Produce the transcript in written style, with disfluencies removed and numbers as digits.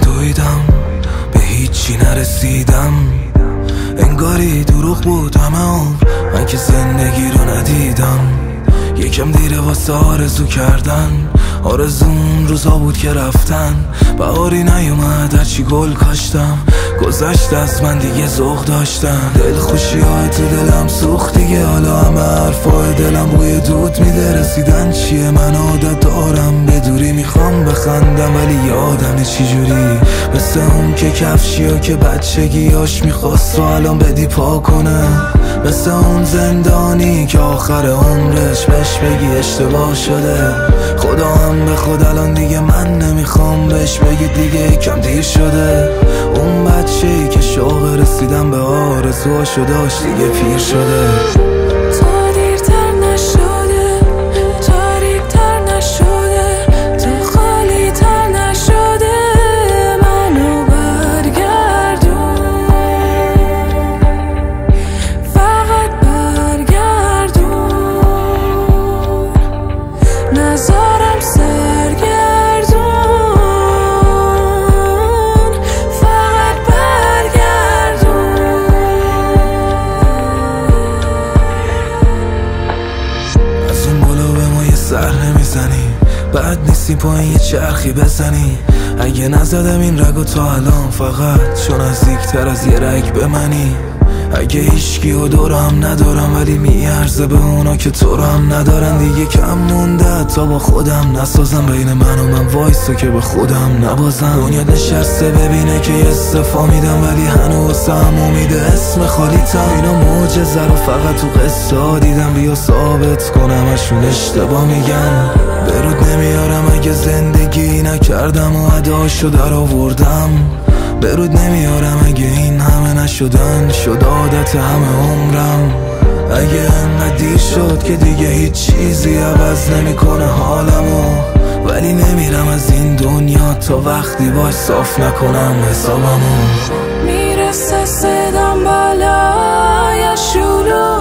دویدم به هیچی نرسیدم، انگاری دروغ بود همه عمر من که زندگی رو ندیدم. یکم دیره واسه آرزو کردن، آرزوم روزا بود که رفتن. بهاری نیومد هرچی گل کاشتم، گذشت از من دیگه ذوق داشتم. دل خوشی های تو دلم سوخت دیگه، حالا همه حرفای دلم بوی دود میده. رسیدن چیه من عادت دارم، به دوری میخوام بخندم ولی یادم چی جوری. مثل اون که کفشی که بچگیاش میخواست و الان بدی پا کنه. مثل اون زندانی که آخر عمرش بهش بگی اشتباه شده. خدا هم به خود الان دیگه من نمیخوام بهش بگی دیگه کم دیر شده. اون بچه‌ای که شوق رسیدن به آرزوهاشو داشت دیگه پیر شده. نظرم سرگردون، فقط برگردون. از اون بالا به ما یه سر نمیزنی، بعد نیستی پایین یه چرخی بزنی. اگه نزدم این رگو تا الان فقط چون نزدیکتر از یه رگ به منی. اگه هیچکی و دورم ندارم ولی میارزه به اونا که تو رو هم ندارن. دیگه کم مونده تا با خودم نسازم، بین من و من وایسا که به خودم نبازم. دنیا نشسته ببینه که یه استفا میدم ولی هنوز هم امیده اسم خالیتم. اینا معجزه رو فقط تو قصه دیدم، بیا ثابت کنم اشون اشتباه میگن. برود نمیارم اگه زندگی نکردم و اداشو در آوردم. برود نمیارم اگه این همه نشدن شد عادت همه عمرم. اگه انقدر دیر شد که دیگه هیچ چیزی عوض نمیکنه حالمو، ولی نمیرم از این دنیا تا وقتی باش صاف نکنم حسابمو. میرسه صدام بالای شلوغ